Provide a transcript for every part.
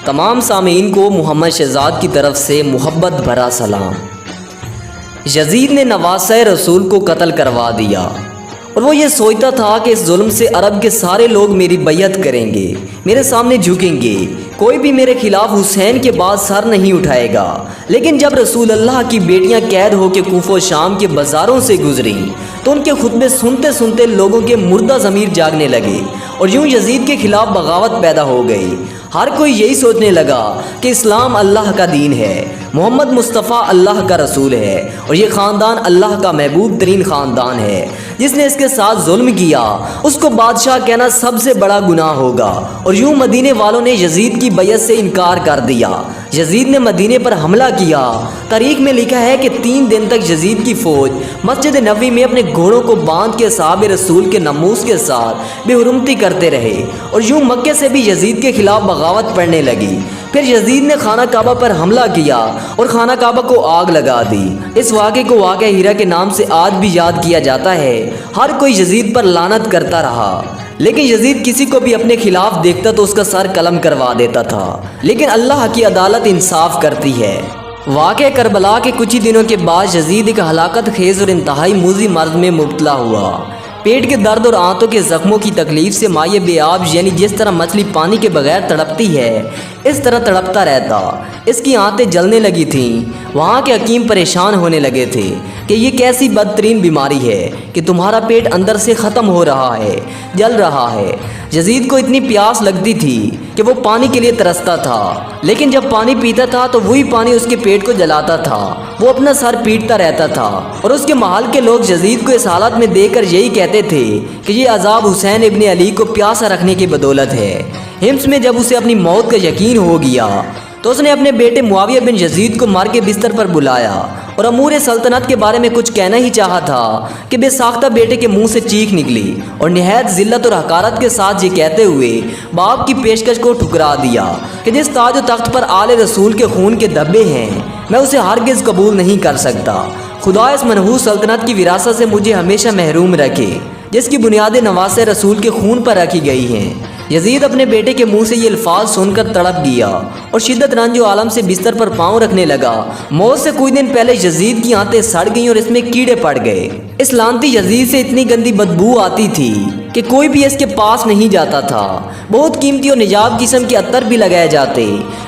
تمام سامعین کو محمد شہزاد کی طرف سے محبت بھرا سلام۔ یزید نے نواسہ رسول کو قتل کروا دیا اور وہ یہ سوچتا تھا کہ اس ظلم سے عرب کے سارے لوگ میری بیعت کریں گے، میرے سامنے جھکیں گے، کوئی بھی میرے خلاف حسین کے بعد سر نہیں اٹھائے گا۔ لیکن جب رسول اللہ کی بیٹیاں قید ہو کے کوفہ و شام کے بازاروں سے گزریں تو ان کے خطبے سنتے سنتے لوگوں کے مردہ ضمیر جاگنے لگے اور یوں یزید کے خلاف بغاوت پیدا ہو گئی۔ ہر کوئی یہی سوچنے لگا کہ اسلام اللہ کا دین ہے، محمد مصطفیٰ اللہ کا رسول ہے اور یہ خاندان اللہ کا محبوب ترین خاندان ہے۔ جس نے اس کے ساتھ ظلم کیا اس کو بادشاہ کہنا سب سے بڑا گناہ ہوگا۔ اور یوں مدینے والوں نے یزید کی بیعت سے انکار کر دیا۔ یزید نے مدینے پر حملہ کیا۔ تاریخ میں لکھا ہے کہ 3 دن تک یزید کی فوج مسجد نبوی میں اپنے گھوڑوں کو باندھ کے اصحاب رسول کے ناموس کے ساتھ بے حرمتی کرتے رہے اور یوں مکے سے بھی یزید کے خلاف بغاوت پڑنے لگی۔ پھر یزید نے خانہ کعبہ پر حملہ کیا اور خانہ کعبہ کو آگ لگا دی۔ اس واقعے کو واقعہ ہیرا کے نام سے آج بھی یاد کیا جاتا ہے۔ ہر کوئی یزید پر لعنت کرتا رہا، لیکن یزید کسی کو بھی اپنے خلاف دیکھتا تو اس کا سر قلم کروا دیتا تھا۔ لیکن اللہ کی عدالت انصاف کرتی ہے۔ واقعہ کربلا کے کچھ ہی دنوں کے بعد یزید ایک ہلاکت خیز اور انتہائی موذی مرض میں مبتلا ہوا۔ پیٹ کے درد اور آنتوں کے زخموں کی تکلیف سے مائع بے آب، یعنی جس طرح مچھلی پانی کے بغیر تڑپتی ہے اس طرح تڑپتا رہتا۔ اس کی آنتیں جلنے لگی تھیں۔ وہاں کے حکیم پریشان ہونے لگے تھے کہ یہ کیسی بدترین بیماری ہے کہ تمہارا پیٹ اندر سے ختم ہو رہا ہے، جل رہا ہے۔ یزید کو اتنی پیاس لگتی تھی کہ وہ پانی کے لیے ترستا تھا، لیکن جب پانی پیتا تھا تو وہی پانی اس کے پیٹ کو جلاتا تھا۔ وہ اپنا سر پیٹتا رہتا تھا اور اس کے محل کے لوگ یزید کو اس حالت میں دیکھ کر یہی کہتے تھے کہ یہ عذاب حسین ابن علی کو پیاسا رکھنے کی بدولت ہے۔ حمص میں جب اسے اپنی موت کا یقین ہو گیا تو اس نے اپنے بیٹے معاویہ بن یزید کو مار کے بستر پر بلایا اور امور سلطنت کے بارے میں کچھ کہنا ہی چاہا تھا کہ بے ساختہ بیٹے کے منہ سے چیخ نکلی اور نہایت ذلت اور حقارت کے ساتھ یہ کہتے ہوئے باپ کی پیشکش کو ٹھکرا دیا کہ جس تاج و تخت پر آل رسول کے خون کے دھبے ہیں میں اسے ہرگز قبول نہیں کر سکتا۔ خدا اس منحوس سلطنت کی وراثت سے مجھے ہمیشہ محروم رکھے جس کی بنیادیں نواسہ رسول کے خون پر رکھی گئی ہیں۔ یزید اپنے بیٹے کے منہ سے یہ الفاظ سن کر تڑپ گیا اور شدت رنج و عالم سے بستر پر پاؤں رکھنے لگا۔ موت سے کچھ دن پہلے یزید کی آنتیں سڑ گئیں اور اس میں کیڑے پڑ گئے۔ اس لعنتی یزید سے اتنی گندی بدبو آتی تھی کہ کوئی بھی اس کے پاس نہیں جاتا تھا۔ بہت قیمتی اور نجاب قسم کے عطر بھی لگائے جاتے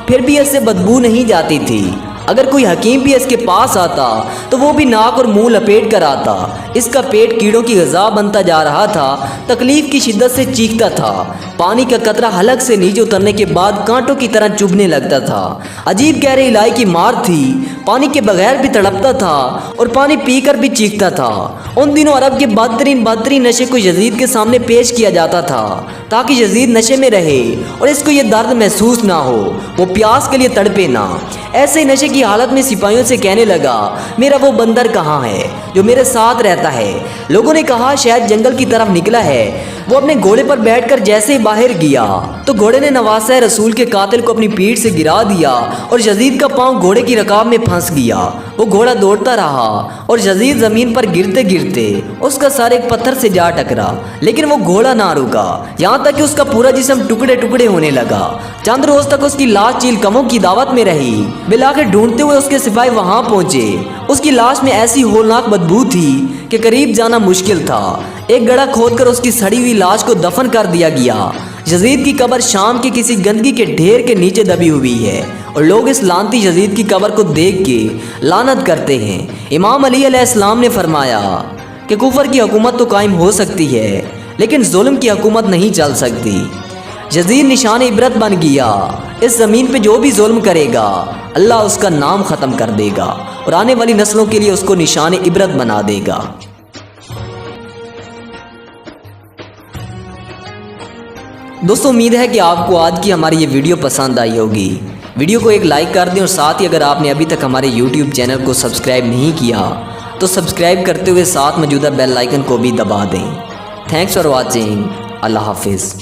پھر بھی اس سے بدبو نہیں جاتی تھی۔ اگر کوئی حکیم بھی اس کے پاس آتا تو وہ بھی ناک اور منہ لپیٹ کر آتا۔ اس کا پیٹ کیڑوں کی غذا بنتا جا رہا تھا، تکلیف کی شدت سے چیختا تھا۔ پانی کا قطرہ حلق سے نیچے اترنے کے بعد کانٹوں کی طرح چبھنے لگتا تھا۔ عجیب گہرے الہی کی مار تھی، پانی کے بغیر بھی تڑپتا تھا اور پانی پی کر بھی چیختا تھا۔ ان دنوں عرب کے بدترین نشے کو یزید کے سامنے پیش کیا جاتا تھا تاکہ یزید نشے میں رہے اور اس کو یہ درد محسوس نہ ہو، وہ پیاس کے لیے تڑپے نہ۔ ایسے نشے کی حالت میں سپاہیوں سے کہنے لگا میرا وہ بندر کہاں ہے جو میرے ساتھ رہتا ہے؟ لوگوں نے کہا شاید جنگل کی طرف نکلا ہے۔ وہ اپنے گھوڑے پر بیٹھ کر جیسے ہی باہر گیا تو گھوڑے نے نواسہ رسول کے قاتل کو اپنی پیٹھ سے گرا دیا اور یزید کا پاؤں گھوڑے کی رکاب میں پھنس گیا۔ وہ گھوڑا دوڑتا رہا اور یزید زمین پر گرتے گرتے اس کا سر ایک پتھر سے جا ٹکرا، لیکن وہ گھوڑا نہ رکا یہاں تک کہ اس کا پورا جسم ٹکڑے ٹکڑے ہونے لگا۔ چند روز تک اس کی لاش چیل کموں کی دعوت میں رہی۔ بالآخر ڈھونڈتے ہوئے اس کے سپاہی وہاں پہنچے۔ اس کی لاش میں ایسی ہولناک بدبو تھی کہ قریب جانا مشکل تھا۔ ایک گڑھا کھود کر اس کی سڑی ہوئی لاش کو دفن کر دیا گیا۔ یزید کی قبر شام کے کسی گندگی کے ڈھیر کے نیچے دبی ہوئی ہے اور لوگ اس لعنتی یزید کی قبر کو دیکھ کے لعنت کرتے ہیں۔ امام علی علیہ السلام نے فرمایا کہ کفر کی حکومت تو قائم ہو سکتی ہے لیکن ظلم کی حکومت نہیں چل سکتی۔ یزید نشان عبرت بن گیا۔ اس زمین پہ جو بھی ظلم کرے گا اللہ اس کا نام ختم کر دے گا اور آنے والی نسلوں کے لیے اس کو نشان عبرت بنا دے گا۔ دوستو امید ہے کہ آپ کو آج کی ہماری یہ ویڈیو پسند آئی ہوگی۔ ویڈیو کو ایک لائک کر دیں اور ساتھ ہی اگر آپ نے ابھی تک ہمارے یوٹیوب چینل کو سبسکرائب نہیں کیا تو سبسکرائب کرتے ہوئے ساتھ موجودہ بیل آئیکن کو بھی دبا دیں۔ Thanks for watching. اللہ حافظ۔